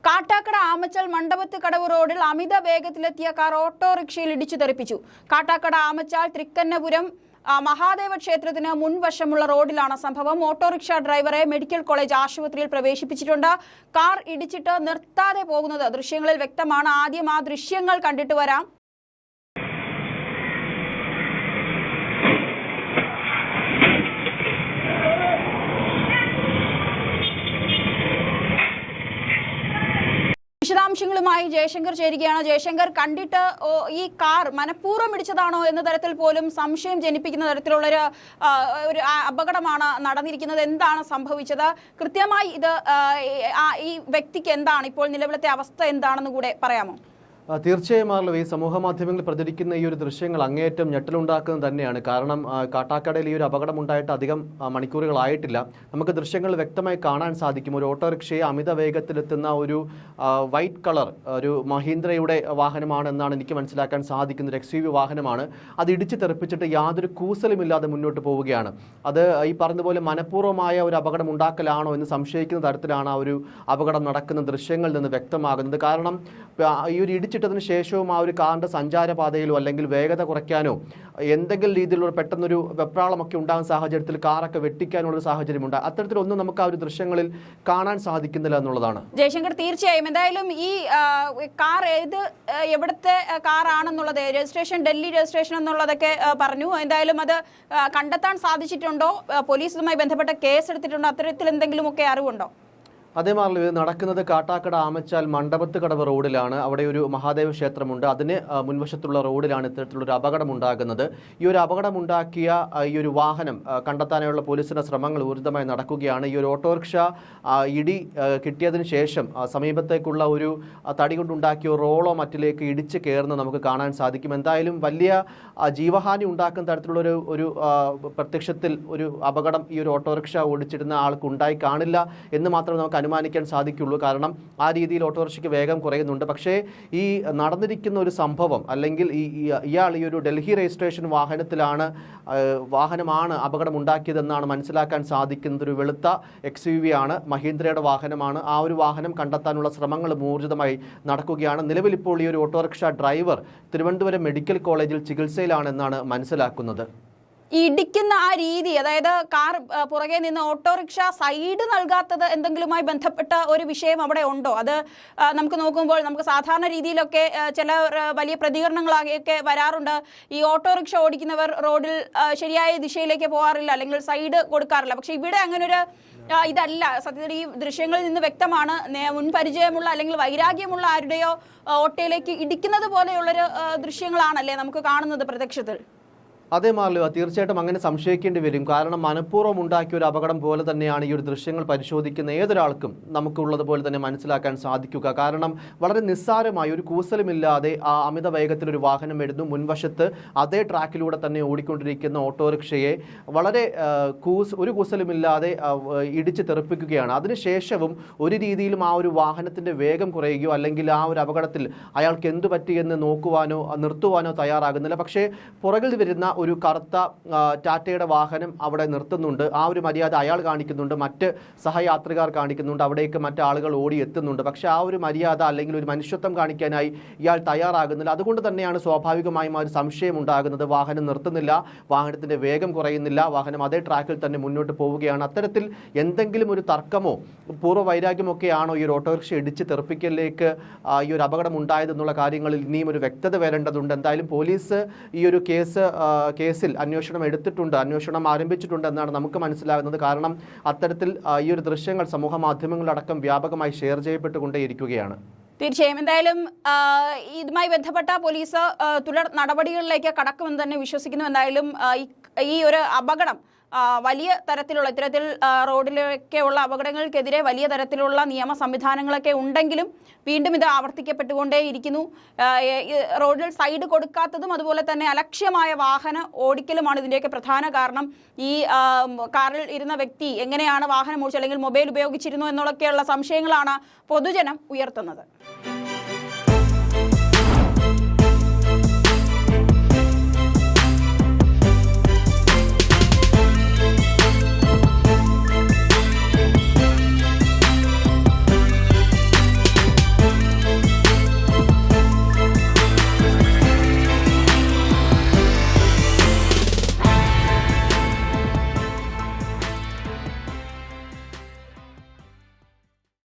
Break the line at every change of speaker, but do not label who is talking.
കാട്ടാക്കട ആമച്ചൽ മണ്ഡപത്ത് കടവ് റോഡിൽ അമിത വേഗത്തിലെത്തിയ കാർ ഓട്ടോറിക്ഷയിൽ ഇടിച്ചു തെറിപ്പിച്ചു. കാട്ടാക്കട ആമച്ചാൽ തൃക്കന്നപുരം മഹാദേവ ക്ഷേത്രത്തിന് മുൻവശമുള്ള റോഡിലാണ് സംഭവം. ഓട്ടോറിക്ഷ ഡ്രൈവറെ മെഡിക്കൽ കോളേജ് ആശുപത്രിയിൽ പ്രവേശിപ്പിച്ചിട്ടുണ്ട്. കാർ ഇടിച്ചിട്ട് നിർത്താതെ പോകുന്നത് ദൃശ്യങ്ങളിൽ വ്യക്തമാണ്. ആദ്യം ആ ദൃശ്യങ്ങൾ കണ്ടിട്ട് വരാം. വിശദാംശങ്ങളുമായി ജയശങ്കർ ചേരുകയാണ്. ജയശങ്കർ, കണ്ടിട്ട് ഈ കാർ മനഃപൂർവ്വം ഇടിച്ചതാണോ എന്ന തരത്തിൽ പോലും സംശയം ജനിപ്പിക്കുന്ന തരത്തിലുള്ളൊരു അപകടമാണ് നടന്നിരിക്കുന്നത്. എന്താണ് സംഭവിച്ചത്? കൃത്യമായി ഈ വ്യക്തിക്ക് എന്താണ് ഇപ്പോൾ നിലവിലത്തെ അവസ്ഥ എന്താണെന്ന് കൂടെ പറയാമോ?
തീർച്ചയായും ഈ സമൂഹ മാധ്യമങ്ങളിൽ പ്രചരിക്കുന്ന ഈ ഒരു ദൃശ്യങ്ങൾ അങ്ങേയറ്റം ഞെട്ടലുണ്ടാക്കുന്നത് തന്നെയാണ്. കാരണം കാട്ടാക്കടയിൽ ഈ ഒരു അപകടമുണ്ടായിട്ട് അധികം മണിക്കൂറുകളായിട്ടില്ല. നമുക്ക് ദൃശ്യങ്ങൾ വ്യക്തമായി കാണാൻ സാധിക്കും. ഒരു ഓട്ടോറിക്ഷയെ അമിത വേഗത്തിലെത്തുന്ന ഒരു വൈറ്റ് കളർ ഒരു മഹീന്ദ്രയുടെ വാഹനമാണെന്നാണ് എനിക്ക് മനസ്സിലാക്കാൻ സാധിക്കുന്ന ഒരു XUV വാഹനമാണ്. അത് ഇടിച്ച് തെറിപ്പിച്ചിട്ട് യാതൊരു കൂസലുമില്ലാതെ മുന്നോട്ട് പോവുകയാണ്. അത് ഈ പറഞ്ഞതുപോലെ മനഃപൂർവ്വമായ ഒരു അപകടം ഉണ്ടാക്കലാണോ എന്ന് സംശയിക്കുന്ന തരത്തിലാണ് ആ ഒരു അപകടം നടക്കുന്ന ദൃശ്യങ്ങളിൽ നിന്ന് വ്യക്തമാകുന്നത്. കാരണം ഈ ഒരു ഇടിച്ചിട്ടതിന് ശേഷവും ആ ഒരു കാറിൻ്റെ സഞ്ചാരപാതയിലോ അല്ലെങ്കിൽ വേഗത കുറയ്ക്കാനോ എന്തെങ്കിലും രീതിയിലുള്ള പെട്ടെന്നൊരു വെപ്രാളമൊക്കെ ഉണ്ടാകുന്ന സാഹചര്യത്തിൽ കാറൊക്കെ വെട്ടിക്കാനുള്ളൊരു സാഹചര്യമുണ്ട്. അത്തരത്തിലൊന്നും നമുക്ക് ആ ഒരു ദൃശ്യങ്ങളിൽ കാണാൻ സാധിക്കുന്നില്ല എന്നുള്ളതാണ്.
ജയശങ്കർ, തീർച്ചയായും എന്തായാലും ഈ കാർ എവിടുത്തെ കാറാണെന്നുള്ളത് രജിസ്ട്രേഷൻ ഡൽഹി രജിസ്ട്രേഷൻ എന്നുള്ളതൊക്കെ പറഞ്ഞു. എന്തായാലും അത് കണ്ടെത്താൻ സാധിച്ചിട്ടുണ്ടോ? പോലീസുമായി ബന്ധപ്പെട്ട കേസ് എടുത്തിട്ടുണ്ടോ? അത്തരത്തിൽ എന്തെങ്കിലുമൊക്കെ അറിവുണ്ടോ?
അതേമാതിരി ഇത് നടക്കുന്നത് കാട്ടാക്കട ആമച്ചാൽ മണ്ഡപത്ത് കടവ് റോഡിലാണ്. അവിടെ ഒരു മഹാദേവ ക്ഷേത്രമുണ്ട്. അതിന് മുൻവശത്തുള്ള റോഡിലാണ് ഇത്തരത്തിലുള്ളൊരു അപകടം ഉണ്ടാകുന്നത്. ഈ ഒരു അപകടമുണ്ടാക്കിയ ഈ ഒരു വാഹനം കണ്ടെത്താനുള്ള പോലീസിന്റെ ശ്രമങ്ങൾ ഊർജിതമായി നടക്കുകയാണ്. ഈ ഒരു ഓട്ടോറിക്ഷ ഇടി കിട്ടിയതിന് ശേഷം സമീപത്തേക്കുള്ള ഒരു തടി കൊണ്ടുണ്ടാക്കിയ റോളോ മറ്റിലേക്ക് ഇടിച്ച് കയറുന്നത് നമുക്ക് കാണാൻ സാധിക്കും. എന്തായാലും വലിയ ജീവഹാനി ഉണ്ടാക്കുന്ന തരത്തിലുള്ള ഒരു പ്രത്യക്ഷത്തിൽ ഒരു അപകടം ഈ ഒരു ഓട്ടോറിക്ഷ ഓടിച്ചിരുന്ന ആൾക്ക് ഉണ്ടായി കാണില്ല എന്ന് മാത്രമേ നമുക്ക് അനുമാനിക്കാൻ സാധിക്കുള്ളൂ. കാരണം ആ രീതിയിൽ ഓട്ടോറിക്ഷയ്ക്ക് വേഗം കുറയുന്നുണ്ട്. പക്ഷേ ഈ നടന്നിരിക്കുന്ന ഒരു സംഭവം അല്ലെങ്കിൽ ഇയാൾ ഈ ഒരു ഡൽഹി രജിസ്ട്രേഷൻ വാഹനമാണ് അപകടം ഉണ്ടാക്കിയതെന്നാണ് മനസ്സിലാക്കാൻ സാധിക്കുന്നത്. ഒരു വെളുത്ത XUV ആണ്, മഹീന്ദ്രയുടെ വാഹനമാണ്. ആ ഒരു വാഹനം കണ്ടെത്താനുള്ള ശ്രമങ്ങൾ ഊർജിതമായി നടക്കുകയാണ്. നിലവിൽ ഇപ്പോൾ ഈ ഒരു ഓട്ടോറിക്ഷ ഡ്രൈവർ തിരുവനന്തപുരം മെഡിക്കൽ കോളേജിൽ ചികിത്സയിലാണെന്നാണ് മനസ്സിലാക്കുന്നത്.
ഇടിക്കുന്ന ആ രീതി, അതായത് കാർ പുറകെ നിന്ന് ഓട്ടോറിക്ഷ സൈഡ് നൽകാത്തത് എന്തെങ്കിലുമായി ബന്ധപ്പെട്ട ഒരു വിഷയം അവിടെ ഉണ്ടോ? അത് നമുക്ക് നോക്കുമ്പോൾ നമുക്ക് സാധാരണ രീതിയിലൊക്കെ ചില വലിയ പ്രതികരണങ്ങളൊക്കെ വരാറുണ്ട്. ഈ ഓട്ടോറിക്ഷ ഓടിക്കുന്നവർ റോഡിൽ ശരിയായ ദിശയിലേക്ക് പോകാറില്ല, അല്ലെങ്കിൽ സൈഡ് കൊടുക്കാറില്ല. പക്ഷെ ഇവിടെ അങ്ങനൊരു ഇതല്ല. സത്യത്തിൽ ഈ ദൃശ്യങ്ങളിൽ നിന്ന് വ്യക്തമാണ് മുൻപരിചയമുള്ള അല്ലെങ്കിൽ വൈരാഗ്യമുള്ള ആരുടെയോ ഓട്ടോയിലേക്ക് ഇടിക്കുന്നത് പോലെയുള്ളൊരു ദൃശ്യങ്ങളാണല്ലേ നമുക്ക് കാണുന്നത് പ്രത്യക്ഷത്തിൽ.
അതേമാതിരി തീർച്ചയായിട്ടും അങ്ങനെ സംശയിക്കേണ്ടി വരും. കാരണം മനഃപൂർവ്വം ഉണ്ടാക്കിയ ഒരു അപകടം പോലെ തന്നെയാണ് ഈ ഒരു ദൃശ്യങ്ങൾ പരിശോധിക്കുന്ന ഏതൊരാൾക്കും നമുക്കുള്ളതുപോലെ തന്നെ മനസ്സിലാക്കാൻ സാധിക്കുക. കാരണം വളരെ നിസ്സാരമായി ഒരു കൂസലുമില്ലാതെ ആ അമിത വേഗത്തിലൊരു വാഹനം വരുന്നു. മുൻവശത്ത് അതേ ട്രാക്കിലൂടെ തന്നെ ഓടിക്കൊണ്ടിരിക്കുന്ന ഓട്ടോറിക്ഷയെ വളരെ ഒരു കൂസലുമില്ലാതെ ഇടിച്ച് തെറിപ്പിക്കുകയാണ്. അതിനുശേഷവും ഒരു രീതിയിലും ആ ഒരു വാഹനത്തിൻ്റെ വേഗം കുറയുകയോ അല്ലെങ്കിൽ ആ ഒരു അപകടത്തിൽ അയാൾക്ക് എന്തു പറ്റിയെന്ന് നോക്കുവാനോ നിർത്തുവാനോ തയ്യാറാകുന്നില്ല. പക്ഷേ പുറകിൽ വരുന്ന ഒരു കറുത്ത ടാറ്റയുടെ വാഹനം അവിടെ നിർത്തുന്നുണ്ട്. ആ ഒരു മര്യാദ അയാൾ കാണിക്കുന്നുണ്ട്, മറ്റ് സഹയാത്രികർ കാണിക്കുന്നുണ്ട്, അവിടേക്ക് മറ്റാളുകൾ ഓടി എത്തുന്നുണ്ട്. പക്ഷേ ആ ഒരു മര്യാദ അല്ലെങ്കിൽ ഒരു മനുഷ്യത്വം കാണിക്കാനായി ഇയാൾ തയ്യാറാകുന്നില്ല. അതുകൊണ്ട് തന്നെയാണ് സ്വാഭാവികമായും ആ ഒരു സംശയം ഉണ്ടാകുന്നത്. വാഹനം നിർത്തുന്നില്ല, വാഹനത്തിൻ്റെ വേഗം കുറയുന്നില്ല, വാഹനം അതേ ട്രാക്കിൽ തന്നെ മുന്നോട്ട് പോവുകയാണ്. അത്തരത്തിൽ എന്തെങ്കിലും ഒരു തർക്കമോ പൂർവ്വ വൈരാഗ്യമൊക്കെയാണോ ഈ ഒരു ഓട്ടോറിക്ഷ ഇടിച്ച് തെറിപ്പിക്കലിലേക്ക് ഈ ഒരു അപകടം ഉണ്ടായതെന്നുള്ള കാര്യങ്ങളിൽ ഇനിയും ഒരു വ്യക്തത വരേണ്ടതുണ്ട്. എന്തായാലും പോലീസ് ഈ ഒരു കേസിൽ അന്വേഷണം എടുത്തിട്ടുണ്ട്, അന്വേഷണം ആരംഭിച്ചിട്ടുണ്ട് എന്നാണ് നമുക്ക് മനസ്സിലാകുന്നത്. കാരണം അത്തരത്തിൽ ഈ ഒരു ദൃശ്യങ്ങൾ സമൂഹ മാധ്യമങ്ങളിലടക്കം വ്യാപകമായി ഷെയർ ചെയ്യപ്പെട്ടുകൊണ്ടേയിരിക്കുകയാണ്.
തീർച്ചയായും എന്തായാലും ഇതുമായി ബന്ധപ്പെട്ട പോലീസ് തുടർ നടപടികളിലേക്ക് കടക്കുമെന്ന് തന്നെ വിശ്വസിക്കുന്നു. എന്തായാലും ഈ ഒരു അപകടം വലിയ തരത്തിലുള്ള ഇത്തരത്തിൽ റോഡിലൊക്കെയുള്ള അപകടങ്ങൾക്കെതിരെ വലിയ തരത്തിലുള്ള നിയമ സംവിധാനങ്ങളൊക്കെ ഉണ്ടെങ്കിലും വീണ്ടും ഇത് ആവർത്തിക്കപ്പെട്ടുകൊണ്ടേയിരിക്കുന്നു. റോഡിൽ സൈഡ് കൊടുക്കാത്തതും അതുപോലെ തന്നെ അലക്ഷ്യമായ വാഹന ഓടിക്കലുമാണ് ഇതിൻ്റെയൊക്കെ പ്രധാന കാരണം. ഈ കാറിൽ ഇരുന്ന വ്യക്തി എങ്ങനെയാണ് വാഹനം ഓടിച്ചത് അല്ലെങ്കിൽ മൊബൈൽ ഉപയോഗിച്ചിരുന്നു എന്നൊക്കെയുള്ള സംശയങ്ങളാണ് പൊതുജനം ഉയർത്തുന്നത്.